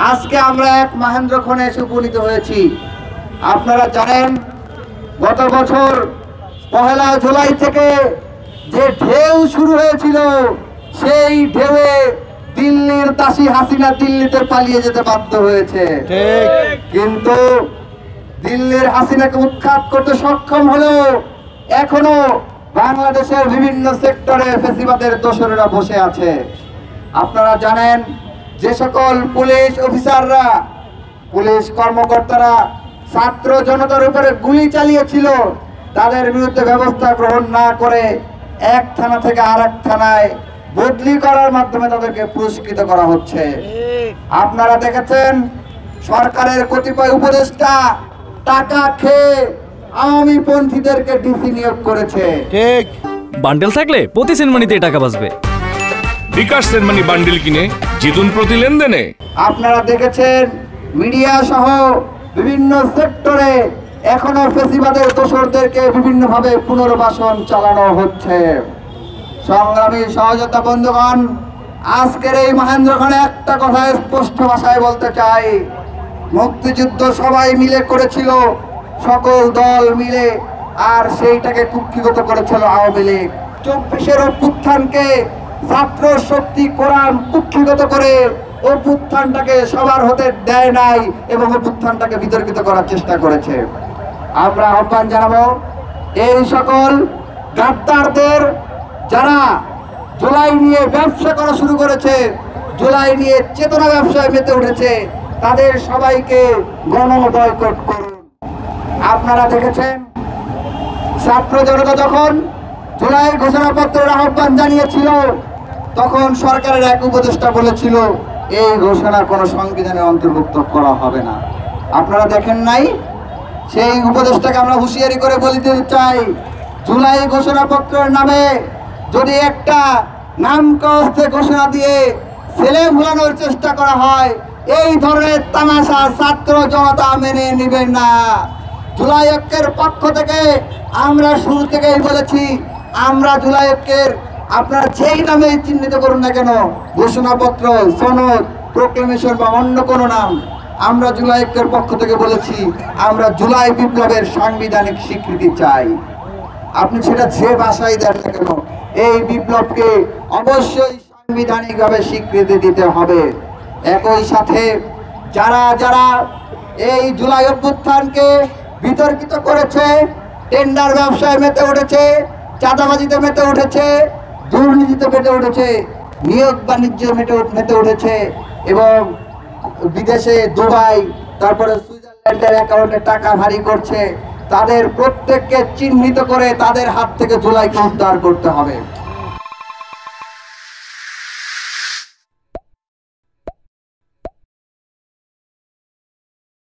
আজকে আমরা এক মহেন্দ্রক্ষণে এসে উপনীত হয়েছি। আপনারা জানেন গত বছর 1 জুলাই থেকে যে ঢেউ শুরু হয়েছিল, সেই ঢেউয়ে দিল্লির দাসী হাসিনা দিল্লিতে পালিয়ে যেতে বাধ্য হয়েছে। কিন্তু দিল্লির হাসিনাকে উৎখাত করতে সক্ষম হলেও এখনো বাংলাদেশের বিভিন্ন সেক্টরে ফ্যাসিবাদের দোসরেরা বসে আছে। আপনারা জানেন যে সকল পুলিশ অফিসাররা, পুলিশ কর্মকর্তারা ছাত্র জনতার উপরে গুলি চালিয়েছিল, তাদের বিরুদ্ধে ব্যবস্থা গ্রহণ না করে এক থানা থেকে আরেক থানায় বদলি করার মাধ্যমে তাদেরকে পুরস্কৃত করা হচ্ছে। আপনারা দেখেছেন সরকারের কতিপয় উপদেষ্টা টাকা খেয়ে আওয়ামী পন্থীদেরকে ডিসি নিয়োগ করেছে। ঠিক, বান্ডেল থাকলে প্রতি সেনমানিতে টাকা বাঁচবে। বিকাশ সেনমানি বান্ডেল কিনে জিতুন প্রতি লেনদেনে। আপনারা দেখেছেন মিডিয়া সহ বিভিন্ন সেক্টরে এখনো ফ্যাসিবাদের দোসরদেরকে বিভিন্নভাবে পুনর্বাসন চালানো হচ্ছে। সংগ্রামী সহযোদ্ধা বন্ধুগণ, আজকের এই মহেন্দ্রক্ষণে একটা কথা স্পষ্ট ভাষায় বলতে চাই। মুক্তিযুদ্ধ সবাই মিলে করেছিল, সকল দল মিলে, আর সেইটাকে কুক্ষিগত করেছিল আওয়ামী লীগ। 24-এর অভ্যুত্থানকে ছাত্র শক্তি কোরআন কুক্ষিগত করে অভ্যুত্থানটাকে সবার হতে দেয় নাই এবং অভ্যুত্থানটাকে বিতর্কিত করার চেষ্টা করেছে। আমরা আহ্বান জানাবো এই সকল গাদ্দারদের, যারা জুলাই নিয়ে ব্যবসা করা শুরু করেছে, জুলাই নিয়ে চেতনা ব্যবসায় মেতে উঠেছে, তাদের সবাইকে গণবয়কট করুন। আপনারা দেখেছেন ছাত্র জনতা যখন জুলাই ঘোষণাপত্রের আহ্বান জানিয়েছিল, তখন সরকারের এক উপদেষ্টা বলেছিল এই ঘোষণা কোনো সংবিধানে অন্তর্ভুক্ত করা হবে না। আপনারা দেখেন নাই? সেই উপদেষ্টাকে আমরা হুঁশিয়ারি করে বলে দিতে চাই, জুলাই ঘোষণাপত্রের নামে যদি একটা নামকাস্তে ঘোষণা দিয়ে ছেলে ভুলানোর চেষ্টা করা হয়, এই ধরনের তামাশা ছাত্র জনতা মেনে নেবেন না। জুলাই ঐক্যের পক্ষ থেকে আমরা শুরু থেকেই বলেছি, আমরা জুলাই ঐক্যের, আপনারা যেই নামে চিহ্নিত করুন না কেন, ঘোষণাপত্র, সনদ, প্রোক্লেমেশন বা অন্য কোনো নাম, আমরা জুলাই ঐক্যের পক্ষ থেকে বলেছি আমরা জুলাই বিপ্লবের সাংবিধানিক স্বীকৃতি চাই। আপনি সেটা যে ভাষায় দেন না কেন, এই বিপ্লবকে অবশ্যই সাংবিধানিকভাবে স্বীকৃতি দিতে হবে। একই সাথে যারা যারা এই জুলাই অভ্যুত্থানকে বিতর্কিত করেছে, টেন্ডার ব্যবসায় মেতে উঠেছে, চাঁদাবাজিতে মেতে উঠেছে, দুর্নীতিতে মেতে উঠেছে, নিয়োগ বাণিজ্যে মেতে উঠেছে এবং বিদেশে দুবাই, তারপরে সুইজারল্যান্ডের অ্যাকাউন্টে টাকা ভারী করছে, তাদের প্রত্যেককে চিহ্নিত করে তাদের হাত থেকে জুলাইকে উদ্ধার করতে হবে।